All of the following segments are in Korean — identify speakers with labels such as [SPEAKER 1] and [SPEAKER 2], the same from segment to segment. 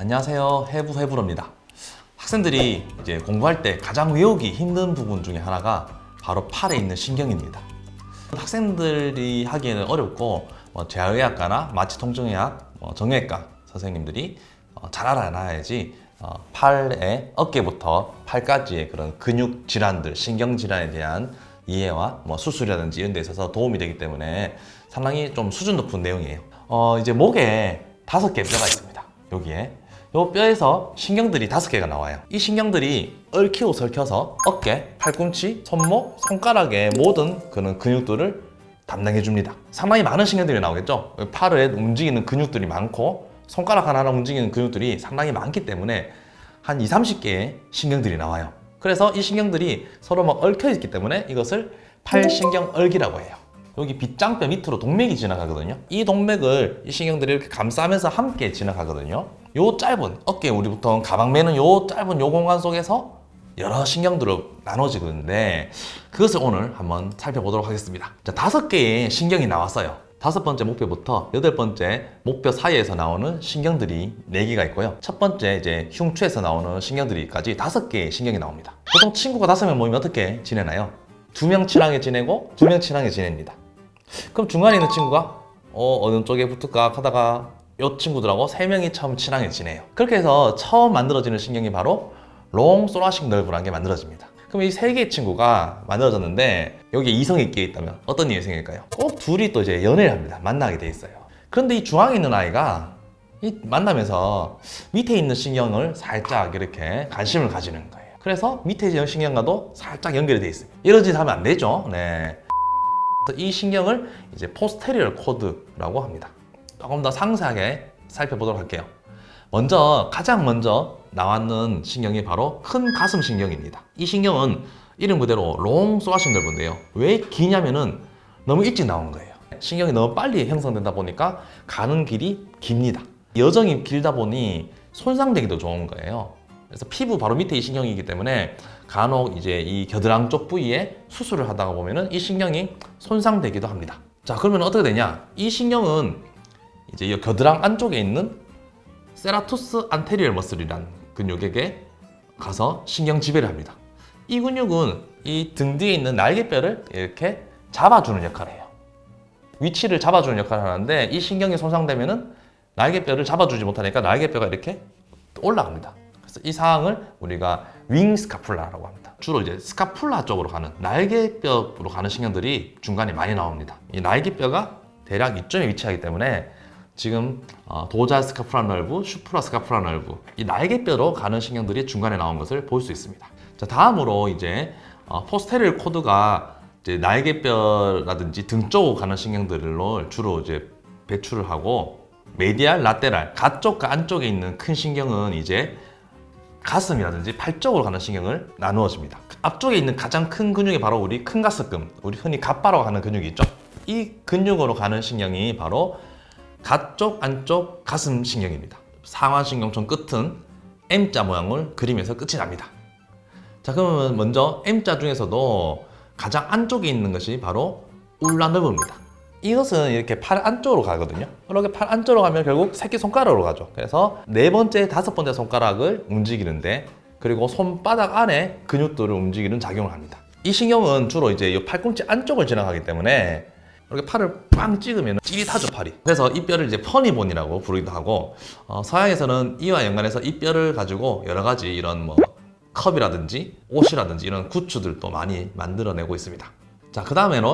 [SPEAKER 1] 안녕하세요. 해부해부로입니다. 학생들이 이제 공부할 때 가장 외우기 힘든 부분 중에 하나가 바로 팔에 있는 신경입니다. 학생들이 하기에는 어렵고 재활의학과나 마취통증의학, 정형외과 선생님들이 잘 알아놔야지 팔의 어깨부터 팔까지의 그런 근육 질환들, 신경 질환에 대한 이해와 수술이라든지 이런 데 있어서 도움이 되기 때문에 상당히 좀 수준 높은 내용이에요. 이제 목에 5개 뼈가 있습니다. 여기에 이 뼈에서 신경들이 5개가 나와요. 이 신경들이 얽히고 설켜서 어깨, 팔꿈치, 손목, 손가락의 모든 그런 근육들을 담당해 줍니다. 상당히 많은 신경들이 나오겠죠. 팔에 움직이는 근육들이 많고 손가락 하나하나 움직이는 근육들이 상당히 많기 때문에 한 30개의 신경들이 나와요. 그래서 이 신경들이 서로 얽혀 있기 때문에 이것을 팔신경얽이라고 해요. 여기 빗장뼈 밑으로 동맥이 지나가거든요. 이 동맥을 이 신경들이 이렇게 감싸면서 함께 지나가거든요. 요 짧은 어깨, 우리 보통 가방 매는 요 짧은 요 공간 속에서 여러 신경들로 나눠지는데 그것을 오늘 한번 살펴보도록 하겠습니다. 자, 5개의 신경이 나왔어요. 5번째 목뼈부터 8번째 목뼈 사이에서 나오는 신경들이 4개가 있고요. 첫 번째 이제 흉추에서 나오는 신경들이까지 5개의 신경이 나옵니다. 보통 친구가 5명 모이면 어떻게 지내나요? 2명 친하게 지내고 2명 친하게 지냅니다. 그럼 중간에 있는 친구가 어느 쪽에 붙을까 하다가 이 친구들하고 3명이 처음 친하게 지내요. 그렇게 해서 처음 만들어지는 신경이 바로 롱소라식 널브라는 게 만들어집니다. 그럼 이 3개의 친구가 만들어졌는데 여기에 이성이 끼어 있다면 어떤 이성일까요? 꼭 둘이 또 이제 연애를 합니다. 만나게 돼 있어요. 그런데 이 중앙에 있는 아이가 만나면서 밑에 있는 신경을 살짝 이렇게 관심을 가지는 거예요. 그래서 밑에 있는 신경과도 살짝 연결이 돼 있어요. 이런 짓 하면 안 되죠. 네. 이 신경을 이제 포스테리얼 코드라고 합니다. 조금 더 상세하게 살펴보도록 할게요. 가장 먼저 나왔는 신경이 바로 큰 가슴 신경입니다. 이 신경은 이름 그대로 롱소라식 널브인데요. 왜 기냐면은 너무 일찍 나오는 거예요. 신경이 너무 빨리 형성된다 보니까 가는 길이 깁니다. 여정이 길다 보니 손상되기도 좋은 거예요. 그래서 피부 바로 밑에 이 신경이기 때문에 간혹 이제 이 겨드랑 쪽 부위에 수술을 하다가 보면은 이 신경이 손상되기도 합니다. 자, 그러면 어떻게 되냐? 이 신경은 이제 이 겨드랑 안쪽에 있는 세라투스 안테리얼 머슬이라는 근육에게 가서 신경 지배를 합니다. 이 근육은 이 등 뒤에 있는 날개뼈를 이렇게 잡아주는 역할을 해요. 위치를 잡아주는 역할을 하는데 이 신경이 손상되면은 날개뼈를 잡아주지 못하니까 날개뼈가 이렇게 올라갑니다. 그래서 이 상황을 우리가 윙 스카풀라라고 합니다. 주로 이제 스카풀라 쪽으로 가는 날개뼈로 가는 신경들이 중간에 많이 나옵니다. 이 날개뼈가 대략 이점에 위치하기 때문에 지금 도자 스카풀라 널브, 슈프라 스카풀라 널브 이 날개뼈로 가는 신경들이 중간에 나온 것을 볼 수 있습니다. 자, 다음으로 이제 포스테리얼 코드가 이제 날개뼈라든지 등 쪽으로 가는 신경들로 주로 이제 배출을 하고 메디알, 라테랄, 가쪽과 안쪽에 있는 큰 신경은 이제 가슴이라든지 팔 쪽으로 가는 신경을 나누어집니다. 앞쪽에 있는 가장 큰 근육이 바로 우리 큰 가슴근, 우리 흔히 갑바라고 하는 근육이 있죠. 이 근육으로 가는 신경이 바로 가쪽, 안쪽, 가슴 신경입니다. 상완신경총 끝은 M자 모양을 그리면서 끝이 납니다. 자, 그러면 먼저 M자 중에서도 가장 안쪽에 있는 것이 바로 울라너브입니다. 이것은 이렇게 팔 안쪽으로 가거든요. 이렇게 팔 안쪽으로 가면 결국 새끼손가락으로 가죠. 그래서 4번째, 5번째 손가락을 움직이는데 그리고 손바닥 안에 근육들을 움직이는 작용을 합니다. 이 신경은 주로 이제 이 팔꿈치 안쪽을 지나가기 때문에 이렇게 팔을 빵 찍으면 찌릿하죠, 팔이. 그래서 이 뼈를 이제 퍼니본이라고 부르기도 하고 서양에서는 이와 연관해서 이 뼈를 가지고 여러 가지 이런 컵이라든지 옷이라든지 이런 굿즈들도 많이 만들어내고 있습니다. 자, 그 다음에는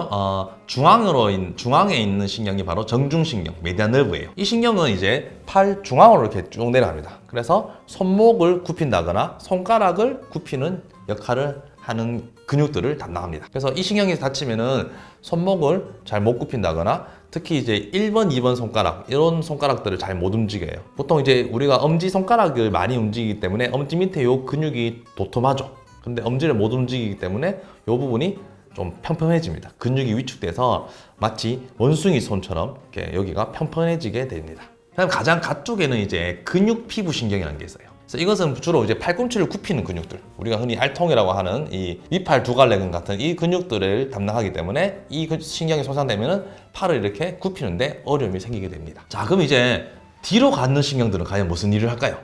[SPEAKER 1] 중앙에 있는 신경이 바로 정중신경, 메디안 너브예요. 이 신경은 이제 팔 중앙으로 이렇게 쭉 내려갑니다. 그래서 손목을 굽힌다거나 손가락을 굽히는 역할을 하는 근육들을 담당합니다. 그래서 이 신경이 다치면은 손목을 잘 못 굽힌다거나 특히 이제 1번, 2번 손가락 이런 손가락들을 잘 못 움직여요. 보통 이제 우리가 엄지 손가락을 많이 움직이기 때문에 엄지 밑에 요 근육이 도톰하죠. 근데 엄지를 못 움직이기 때문에 요 부분이 좀 평평해집니다. 근육이 위축돼서 마치 원숭이 손처럼 이렇게 여기가 평평해지게 됩니다. 그다음 가장 가쪽에는 이제 근육 피부 신경이라는 게 있어요. 그래서 이것은 주로 이제 팔꿈치를 굽히는 근육들, 우리가 흔히 알통이라고 하는 이 위팔 두갈래근 같은 이 근육들을 담당하기 때문에 이 신경이 손상되면은 팔을 이렇게 굽히는데 어려움이 생기게 됩니다. 자, 그럼 이제 뒤로 가는 신경들은 과연 무슨 일을 할까요?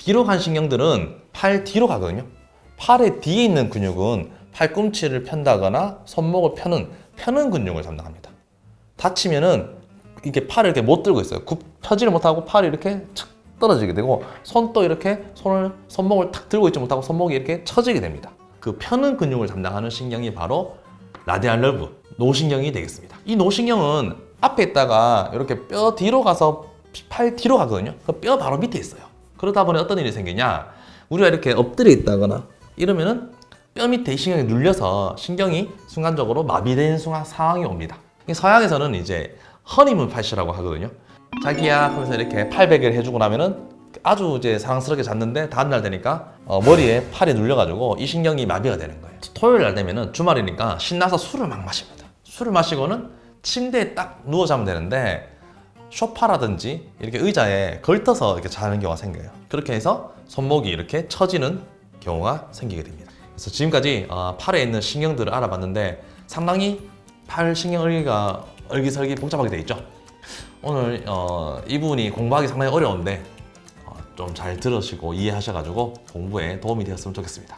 [SPEAKER 1] 뒤로 간 신경들은 팔 뒤로 가거든요. 팔의 뒤에 있는 근육은 팔꿈치를 편다거나 손목을 펴는 근육을 담당합니다. 다치면은 이게 팔을 이렇게 못 들고 있어요. 펴지를 못하고 팔이 이렇게 척 떨어지게 되고, 손도 이렇게 손목을 탁 들고 있지 못하고 손목이 이렇게 처지게 됩니다. 그 펴는 근육을 담당하는 신경이 바로 라디알 너브, 노신경이 되겠습니다. 이 노신경은 앞에 있다가 이렇게 뼈 뒤로 가서 팔 뒤로 가거든요. 그 뼈 바로 밑에 있어요. 그러다 보니 어떤 일이 생기냐, 우리가 이렇게 엎드려 있다거나 이러면은 뼈 밑에 이 신경이 눌려서 신경이 순간적으로 마비된 상황이 옵니다. 서양에서는 이제 허니문 팔씨라고 하거든요. 자기야 하면서 이렇게 팔베개를 해주고 나면은 아주 이제 사랑스럽게 잤는데 다음날 되니까 머리에 팔이 눌려가지고 이 신경이 마비가 되는 거예요. 토요일 날 되면은 주말이니까 신나서 술을 막 마십니다. 술을 마시고는 침대에 딱 누워 자면 되는데 소파라든지 이렇게 의자에 걸터서 이렇게 자는 경우가 생겨요. 그렇게 해서 손목이 이렇게 처지는 경우가 생기게 됩니다. 그래서 지금까지 팔에 있는 신경들을 알아봤는데 상당히 팔 신경 얼기가 얼기설기 복잡하게 되어 있죠. 오늘 이 부분이 공부하기 상당히 어려운데 좀 잘 들으시고 이해하셔가지고 공부에 도움이 되었으면 좋겠습니다.